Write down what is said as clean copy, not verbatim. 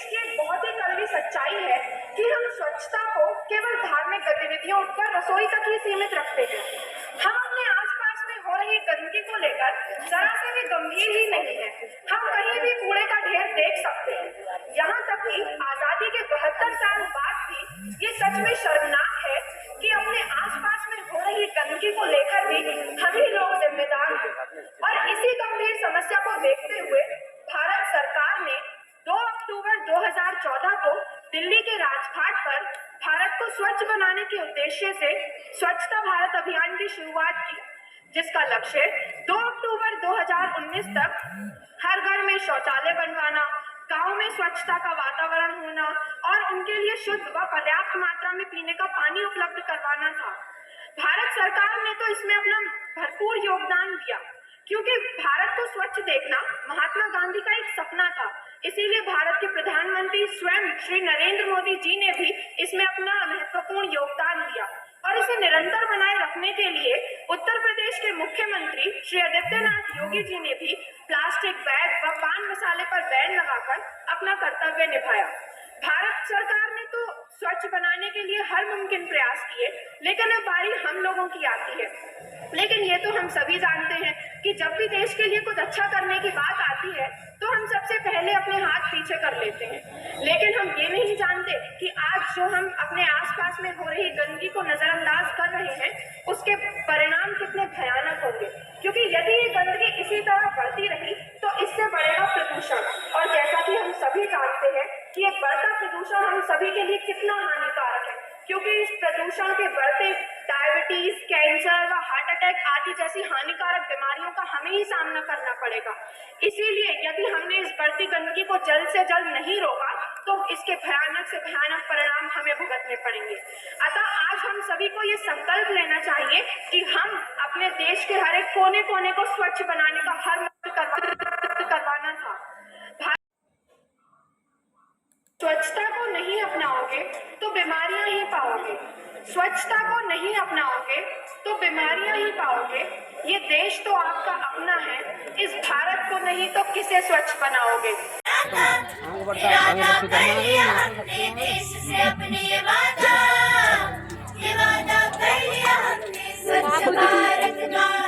देश की एक बहुत ही कड़वी सच्चाई है कि हम स्वच्छता को केवल धार्मिक गतिविधियों पर रसोई तक ही सीमित रखते हैं। हम अपने आसपास में हो रही गंदगी को लेकर जरा से भी गंभीर ही नहीं है। हम कहीं भी कूड़े का ढेर देख सकते हैं। यहाँ तक कि आजादी के 72 साल बाद भी ये सच में शर्मनाक है कि अपने आसपास में हो रही गंदगी को लेकर भी हम ही लोग जिम्मेदार हैं। और इसी गंभीर समस्या को देखते हुए भारत सरकार ने 2 अक्टूबर 2014 को दिल्ली के राजघाट पर भारत को स्वच्छ बनाने के उद्देश्य से स्वच्छता भारत अभियान की शुरुआत की, जिसका लक्ष्य 2 अक्टूबर 2019 तक हर घर में शौचालय बनवाना, गांव में स्वच्छता का वातावरण होना और उनके लिए शुद्ध व पर्याप्त मात्रा में पीने का पानी उपलब्ध करवाना था। भारत सरकार ने तो इसमें अपना भरपूर योगदान दिया, क्योंकि भारत को स्वच्छ देखना महात्मा गांधी का एक सपना था। इसीलिए भारत के प्रधानमंत्री स्वयं श्री नरेंद्र मोदी जी ने भी इसमें अपना महत्वपूर्ण योगदान दिया और इसे निरंतर बनाए रखने के लिए उत्तर प्रदेश के मुख्यमंत्री श्री आदित्यनाथ योगी जी ने भी प्लास्टिक बैग व पान मसाले पर बैन लगाकर अपना कर्तव्य निभाया। भारत सरकार ने तो स्वच्छ बनाने के लिए हर मुमकिन प्रयास किए, लेकिन अब बारी हम लोगों की आती है। लेकिन ये तो हम सभी जानते हैं कि जब भी देश के लिए कुछ अच्छा करने की बात आती है तो हम सबसे पहले अपने हाथ पीछे कर लेते हैं। लेकिन हम ये नहीं जानते कि आज जो हम अपने आसपास में हो रही गंदगी को नजरअंदाज कर रहे हैं उसके परिणाम कितने भयानक होंगे, क्योंकि यदि ये गंदगी इसी तरह बढ़ती रही तो इससे बढ़ेगा प्रदूषण। और जैसा कि हम सभी जानते हैं कि ये बढ़ता प्रदूषण हम सभी के लिए कितना हानिकारक है, क्योंकि इस प्रदूषण के बढ़ते डायबिटीज, कैंसर व हार्ट अटैक आदि जैसी हानिकारक बीमारियों का हमें ही सामना करना पड़ेगा। इसीलिए यदि हमने इस बढ़ती गंदगी को जल्द से जल्द नहीं रोका तो इसके भयानक से भयानक परिणाम हमें भुगतने पड़ेंगे। अतः आज हम सभी को ये संकल्प लेना चाहिए कि हम अपने देश के हर एक कोने कोने को स्वच्छ बनाने का हर करवाना था। स्वच्छता को नहीं अपनाओगे तो बीमारियां ही पाओगे। स्वच्छता को नहीं अपनाओगे तो बीमारियां ही पाओगे। ये देश तो आपका अपना है, इस भारत को नहीं तो किसे स्वच्छ बनाओगे। अपने देश से अपने वादा कर लिया हमने स्वच्छ भारत का।